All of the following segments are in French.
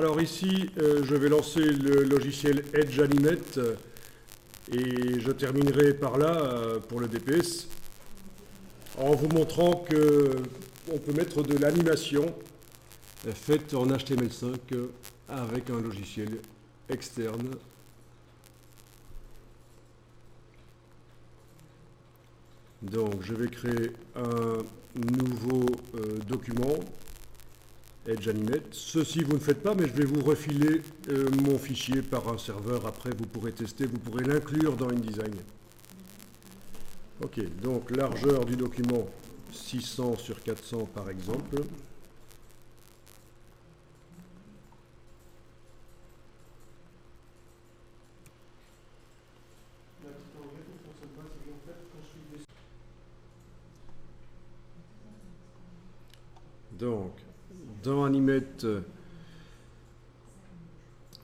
Alors ici, je vais lancer le logiciel Edge Animate et je terminerai par là pour le DPS en vous montrant qu'on peut mettre de l'animation faite en HTML5 avec un logiciel externe. Donc je vais créer un nouveau document Edge Animate. Ceci vous ne faites pas, mais je vais vous refiler mon fichier par un serveur. Après vous pourrez tester, vous pourrez l'inclure dans InDesign. Ok, donc largeur du document 600 sur 400 par exemple. Donc, dans Animate,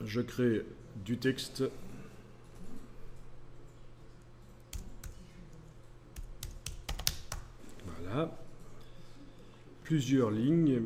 je crée du texte. Voilà. Plusieurs lignes.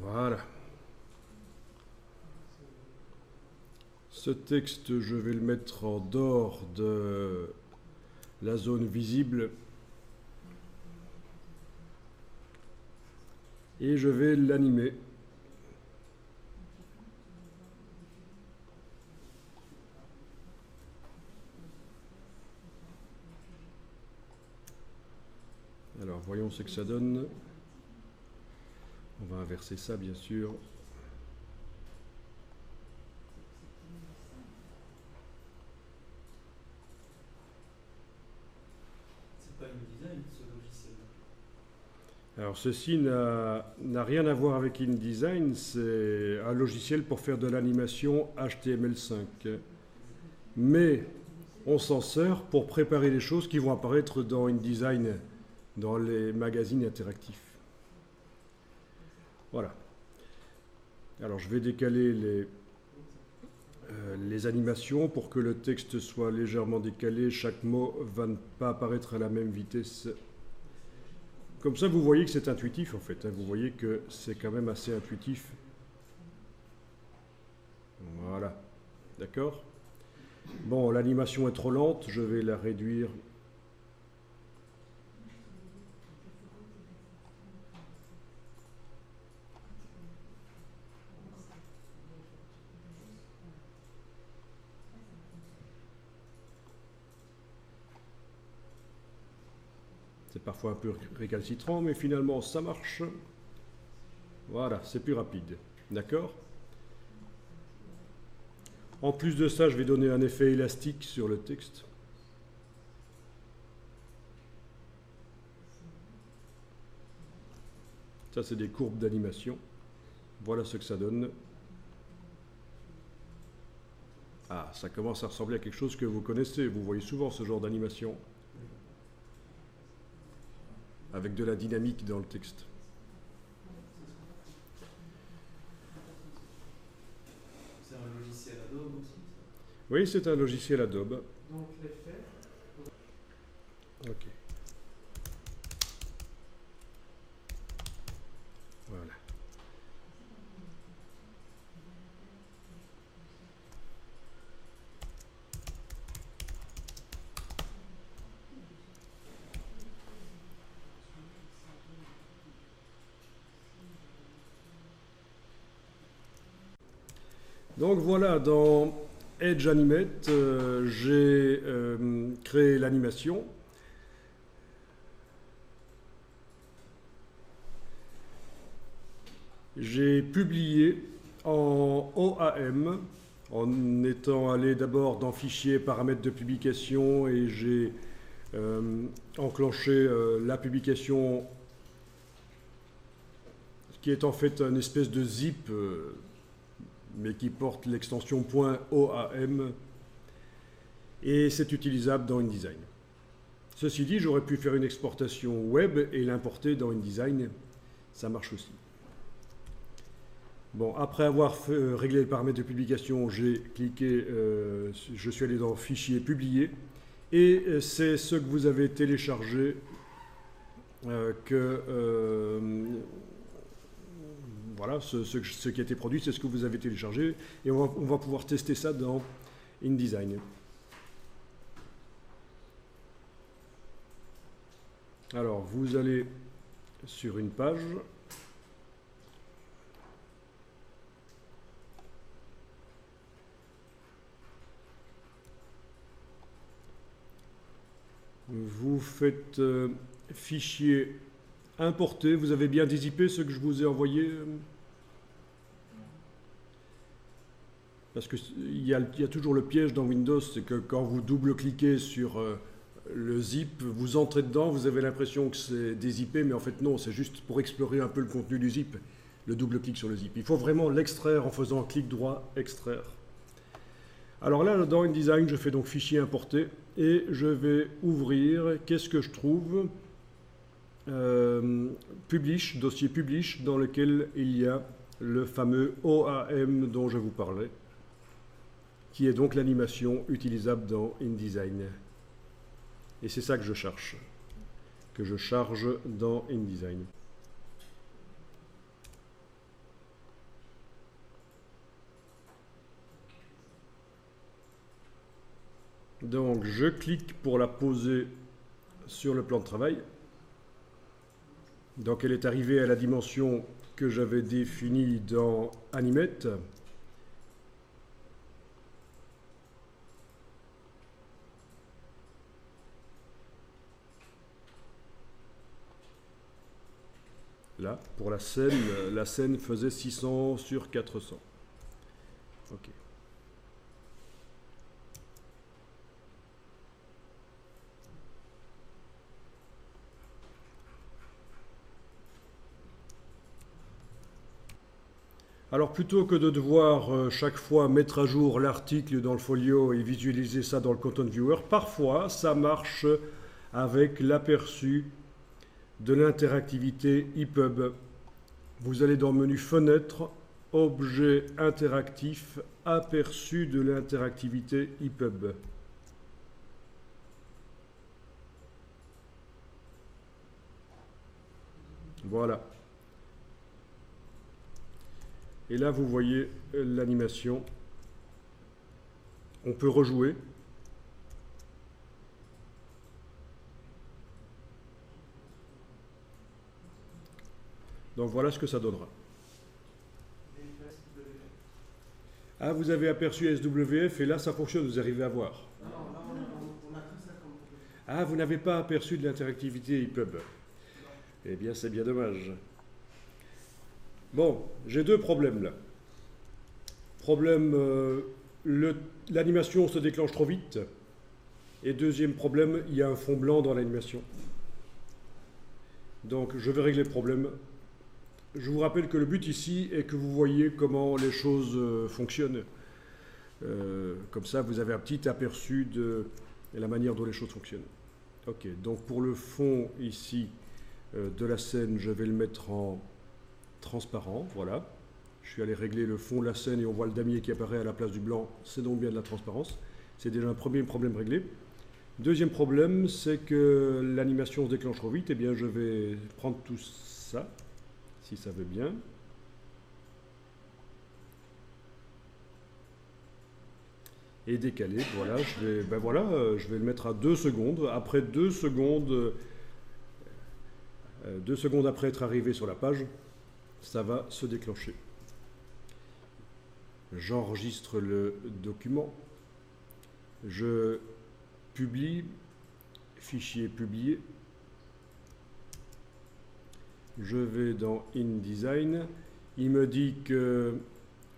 Voilà. Ce texte, je vais le mettre en dehors de la zone visible. Et je vais l'animer. Alors, voyons ce que ça donne. On va inverser ça, bien sûr. C'est pas InDesign, ce logiciel. Alors, ceci n'a rien à voir avec InDesign. C'est un logiciel pour faire de l'animation HTML5. Mais on s'en sert pour préparer les choses qui vont apparaître dans InDesign, dans les magazines interactifs. Voilà. Alors je vais décaler les animations pour que le texte soit légèrement décalé. Chaque mot va ne pas apparaître à la même vitesse. Comme ça, vous voyez que c'est intuitif en fait. Vous voyez que c'est quand même assez intuitif. Voilà. D'accord ? Bon, l'animation est trop lente. Je vais la réduire. C'est parfois un peu récalcitrant, mais finalement ça marche. Voilà, c'est plus rapide. D'accord ? En plus de ça, je vais donner un effet élastique sur le texte. Ça, c'est des courbes d'animation. Voilà ce que ça donne. Ah, ça commence à ressembler à quelque chose que vous connaissez. Vous voyez souvent ce genre d'animation. Avec de la dynamique dans le texte. C'est un logiciel Adobe aussi, ça? Oui, c'est un logiciel Adobe. Donc l'effet. Ok. Voilà. Donc voilà, dans Edge Animate, j'ai créé l'animation. j'ai publié en OAM, en étant allé d'abord dans Fichier, paramètres de publication, et j'ai enclenché la publication qui est en fait une espèce de zip, mais qui porte l'extension .oam, et c'est utilisable dans InDesign. Ceci dit, j'aurais pu faire une exportation web et l'importer dans InDesign, ça marche aussi. Bon, après avoir réglé les paramètres de publication, j'ai cliqué, je suis allé dans Fichier, Publier, et c'est ce que vous avez téléchargé voilà, ce qui a été produit, c'est ce que vous avez téléchargé, et on va pouvoir tester ça dans InDesign. Alors, vous allez sur une page. Vous faites fichier importer. Vous avez bien dézippé ce que je vous ai envoyé? Parce qu'il y a toujours le piège dans Windows, c'est que quand vous double-cliquez sur le zip, vous entrez dedans, vous avez l'impression que c'est dézippé, mais en fait non, c'est juste pour explorer un peu le contenu du zip, le double-clic sur le zip. Il faut vraiment l'extraire en faisant un clic droit, extraire. Alors là, dans InDesign, je fais donc fichier importer et je vais ouvrir, qu'est-ce que je trouve? Publish, dossier Publish, dans lequel il y a le fameux OAM dont je vous parlais, qui est donc l'animation utilisable dans InDesign. Et c'est ça que je cherche, que je charge dans InDesign. Donc je clique pour la poser sur le plan de travail. Donc elle est arrivée à la dimension que j'avais définie dans Animate. Là, pour la scène faisait 600 sur 400. Ok. Alors plutôt que de devoir chaque fois mettre à jour l'article dans le folio et visualiser ça dans le Content Viewer, parfois ça marche avec l'aperçu de l'interactivité EPUB. Vous allez dans le menu Fenêtre, Objet interactif, aperçu de l'interactivité EPUB. Voilà. Et là, vous voyez l'animation. On peut rejouer. Donc voilà ce que ça donnera. Ah, vous avez aperçu SWF et là, ça fonctionne, vous arrivez à voir. Non, là, on a que ça comme problème. Ah, vous n'avez pas aperçu de l'interactivité EPUB. Eh bien, c'est bien dommage. Bon, j'ai deux problèmes là. Problème, l'animation se déclenche trop vite. Et deuxième problème, il y a un fond blanc dans l'animation. Donc, je vais régler le problème. Je vous rappelle que le but ici est que vous voyez comment les choses fonctionnent. Comme ça, vous avez un petit aperçu de la manière dont les choses fonctionnent. Ok, donc pour le fond ici de la scène, je vais le mettre en transparent, voilà. Je suis allé régler le fond de la scène et on voit le damier qui apparaît à la place du blanc, c'est donc bien de la transparence. C'est déjà un premier problème réglé. Deuxième problème, c'est que l'animation se déclenche trop vite. Eh bien, je vais prendre tout ça, si ça veut bien. Et décaler, voilà, je vais le mettre à 2 secondes. Après 2 secondes, 2 secondes après être arrivé sur la page, ça va se déclencher. J'enregistre le document. Je publie, fichier publié. Je vais dans InDesign. Il me dit que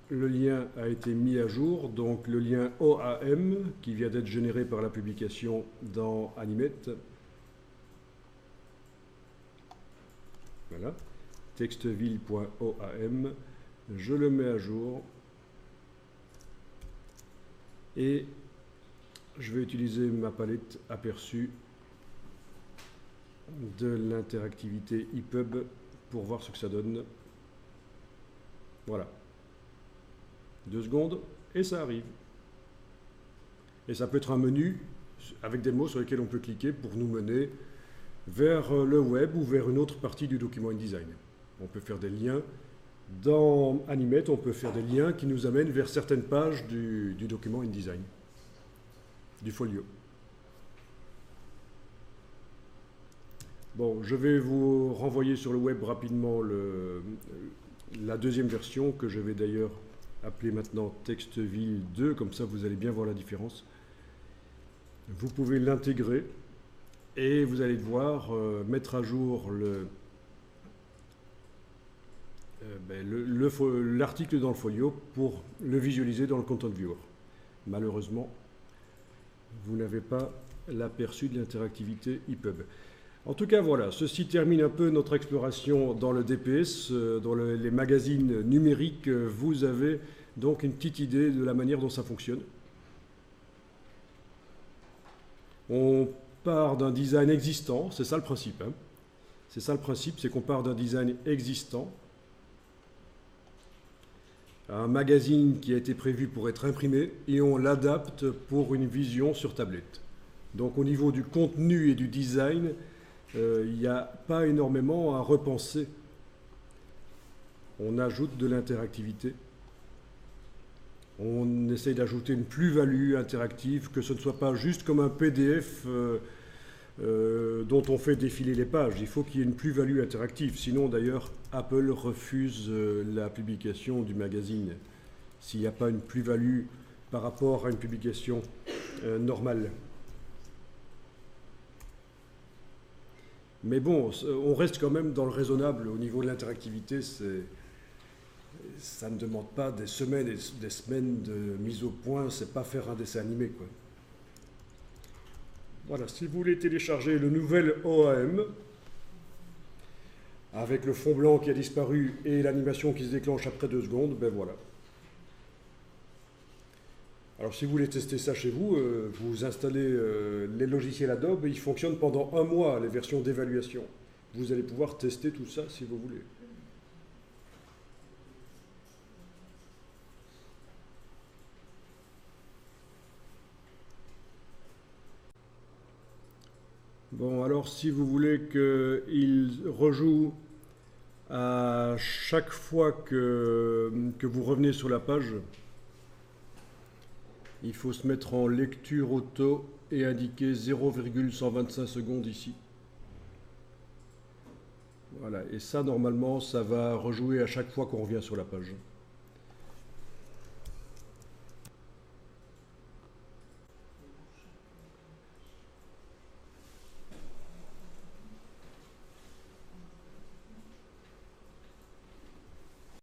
le lien a été mis à jour, donc le lien OAM qui vient d'être généré par la publication dans Animate. Voilà, texteville.oam, je le mets à jour et je vais utiliser ma palette aperçue de l'interactivité EPUB pour voir ce que ça donne. Voilà. 2 secondes et ça arrive. Et ça peut être un menu avec des mots sur lesquels on peut cliquer pour nous mener vers le web ou vers une autre partie du document InDesign. On peut faire des liens. Dans Animate, on peut faire des liens qui nous amènent vers certaines pages du document InDesign, du folio. Bon, je vais vous renvoyer sur le web rapidement la deuxième version, que je vais d'ailleurs appeler maintenant Texteville 2, comme ça vous allez bien voir la différence. Vous pouvez l'intégrer et vous allez devoir mettre à jour l'article dans le folio pour le visualiser dans le Content Viewer. Malheureusement, vous n'avez pas l'aperçu de l'interactivité EPUB. En tout cas, voilà, ceci termine un peu notre exploration dans le DPS, dans les magazines numériques. Vous avez donc une petite idée de la manière dont ça fonctionne. On part d'un design existant, c'est ça le principe. Hein. C'est ça le principe, c'est qu'on part d'un design existant, un magazine qui a été prévu pour être imprimé, et on l'adapte pour une vision sur tablette. Donc au niveau du contenu et du design, il n'y a pas énormément à repenser. On ajoute de l'interactivité. On essaye d'ajouter une plus-value interactive, que ce ne soit pas juste comme un PDF dont on fait défiler les pages. Il faut qu'il y ait une plus-value interactive. Sinon, d'ailleurs, Apple refuse la publication du magazine s'il n'y a pas une plus-value par rapport à une publication normale. Mais bon, on reste quand même dans le raisonnable au niveau de l'interactivité. Ça ne demande pas des semaines et des semaines de mise au point. C'est pas faire un dessin animé, quoi. Voilà, si vous voulez télécharger le nouvel OAM, avec le fond blanc qui a disparu et l'animation qui se déclenche après 2 secondes, ben voilà. Alors si vous voulez tester ça chez vous, vous installez les logiciels Adobe et ils fonctionnent pendant 1 mois, les versions d'évaluation. Vous allez pouvoir tester tout ça si vous voulez. Bon, alors si vous voulez qu'il rejoue à chaque fois que vous revenez sur la page, il faut se mettre en lecture auto et indiquer 0,125 secondes ici. Voilà, et ça normalement ça va rejouer à chaque fois qu'on revient sur la page.